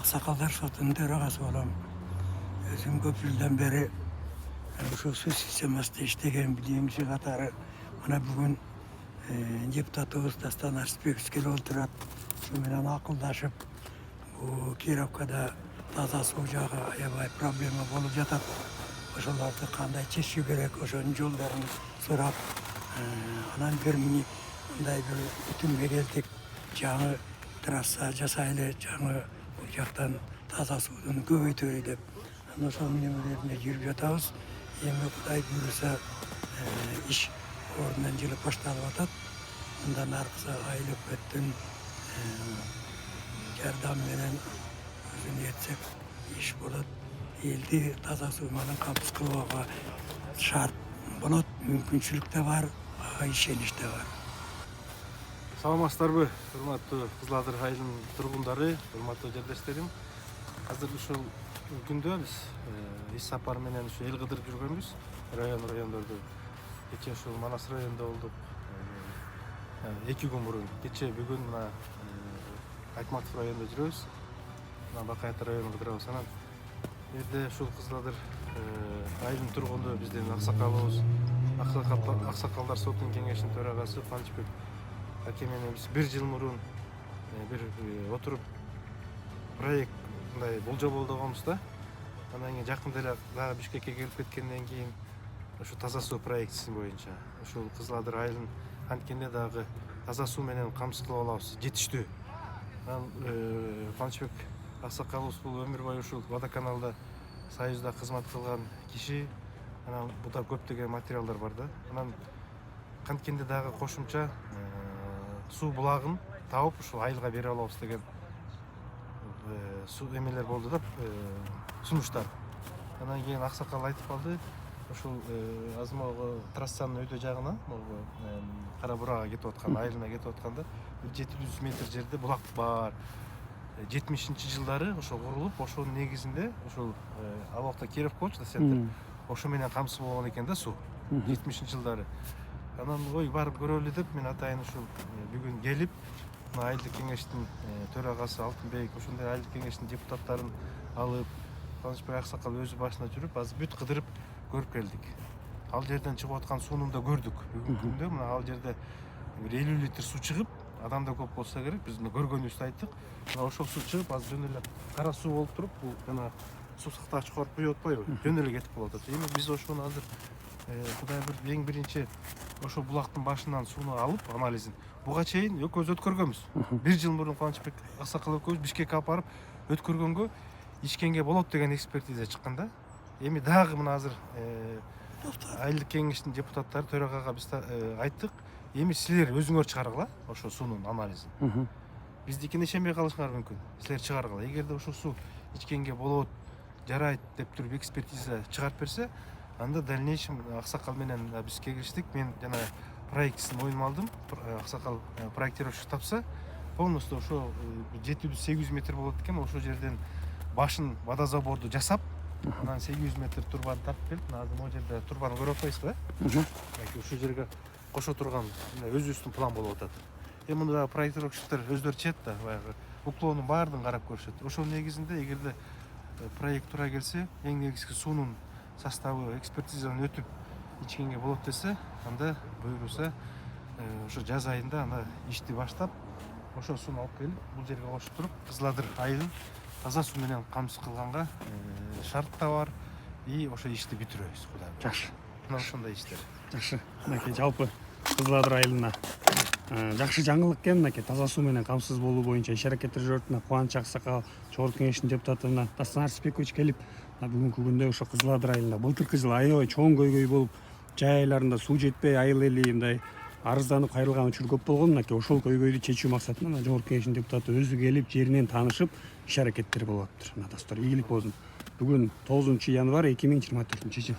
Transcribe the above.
Аксакалдар сотунун төрагасы болом. Өзүм көп жылдан бери ушул суу системасында иштеген билимчи катары мына бүгүн депутатыбыз Дастан Арсызбекович келип отурат. Ушу менен акылдашып, бул Кировкада таза суу жагы аябай проблема болуп жатат. Ошолорду кандай чечүү керек, ошонун жолдорун сурап, анан бир мындай бир бүтүмгө келдик. Жаңы трасса жасайлы, жаңы бул жактан таза сууну көбөйтөлү деп. Анан ошол немелерине жүрүп жатабыз. Эми Кудай буйруса иш ордунан жылып башталып атат. Мындан аркысы айыл өкмөттүн жардамы менен өзүн этсек иш болот. Элди таза суу менен камсыз кылууга шарт болот, мүмкүнчүлүк да бар, ишенич да бар. Саламатсыздарбы, урматтуу Кызыл Адыр айылынын тургундары, урматтуу жерлештерим. Азыр ушул күндө биз иш сапар менен ушу эл кыдырып жүргөнбүз. Райондорду кечээ ушул Манас районунда болдук. 2 күн мурун, кечээ бүгүн мына Айтматов районунда жүрөбүз. Мына Бакайт районунда кыдырабыз. Анан жерде ушул Кызыл Адыр айылынын тургунду биздин аксакалыбыз, Аксакалдар сотунун кеңешинин төрагасы Кубанычбек аке менен биз 1 жыл мурун бир отуруп проект мындай болжол болдогонбуз да. Анан кийин жакында эле дагы Бишкекке келип кеткенден кийин ушу таза суу проектиси боюнча ушул Кызыл Адыр айылын анткенде дагы таза суу менен камсыз кылып алабыз, жетиштүү. Анан Кубанычбек аксакалыбыз бул өмүр бою ушул водоканалда союзда кызмат кылган киши. Анан буда көптөгөн материалдар бар да. Анан канткенде дагы кошумча суу булагын тауып ушул айылга берип алабыз деген суу эмелер болду да, сунуштар. Анан кийин аксакал айтып калды, ушул азыр могу трассанын өтө жагына, могу Кара Бурага кетип аткан, айылына кетип атканда 700 метр жерде булак бар. 70-жылдары ошол курулуп, ошонун негизинде ушул ал убакта Кировка болчу да центр. Ошо менен камсыз болгон экен да суу. 70-жылдары. Анан ой барып көрөлү деп мен атайын ушул бүгүн келип, айылдык кеңештин төрагасы Алтынбек, ошондой айылдык кеңештин депутаттарын алып, Кубанычбек аксакал өзү башына жүрүп, азыр бүт кыдырып көрүп келдик. Ал жерден чыгып аткан сууну да көрдүк. Бүгүнкү күндө мына ал жерде бир 50 литр суу чыгып, адам да көп болсо керек, биз көргөнүбүздү айттык. Мына ошол суу чыгып, азыр жөн эле кара суу болуп туруп, бул жана суу сактагыч корп куюп атпайбы? Жөн эле кетип калып атат. Эми биз ошону азыр Кудай бир эң биринчи ошол булактын башынан сууну алып, анализин буга чейин экөөбүз өткөргөнбүз. 1 жыл мурун Кубанычбек аксакал экөөбүз Бишкекке алып барып өткөргөнгө ичкенге болот деген экспертиза чыккан да. Эми дагы мына азыр айылдык кеңештин депутаттары төрагага биз айттык, эми силер өзүңөр чыгаргыла ошо суунун анализин. Биздикине ишенбей калышыңар мүмкүн. Силер чыгаргыла. Эгерде ошол суу ичкенге болот, жарайт деп туруп экспертиза чыгарып берсе, анда дальнейшем аксакал менен биз кеңештик. Мен жана проектисин мойнума алдым. Аксакал проектировщик тапса, полностью ошо 700-800 метр болот экен. Ошол жерден башын водозаборду жасап, анан 800 метр турбаны тартып келип, азыр могу жерде турбаны көрүп атпайсызбы, ушул жерге кошо турган өзүбүздүн план болуп атат. Эми мында проектировщиктер өздөрү чет да, баягы уклонун баардыгын карап көрүшөт. Ошол негизинде эгерде проект туура келсе, эң негизги суунун составы экспертизадан өтүп ичкенге болот десе, анда буйруса ошо жаз айында анда ишти баштап, ошол сууну алып келип, бул жерге кошуп туруп, Кызыл Адыр айылын таза суу менен камсыз кылганга шарт да бар. И ошо ишти бүтүрөбүз, Кудай. Жакшы. Мына ошондой иштер. Жакшы. Мынакей жалпы Кызыл Адыр айылына жакшы жаңылык экен. Мынакей таза суу менен камсыз болуу боюнча иш аракеттер жүрүп атат. Кубаныч аксакал, Жогорку кеңештин депутаты Дастан Арсызбекович келип, бүгүнкү күндө ошо Кызыл Адыр айылында былтыркы жылы аябай чоң көйгөй болуп, жай айларында суу жетпей, айыл эли мындай арызданып кайрылган учур көп болгон. Мынакей ошол көйгөйдү чечүү максатында Жогорку кеңештин депутаты өзү келип, жеринен таанышып, иш аракеттер болуп атыптыр. Мына достор, ийгилик болсун. Бүгүн 9 январь 2024 жыл.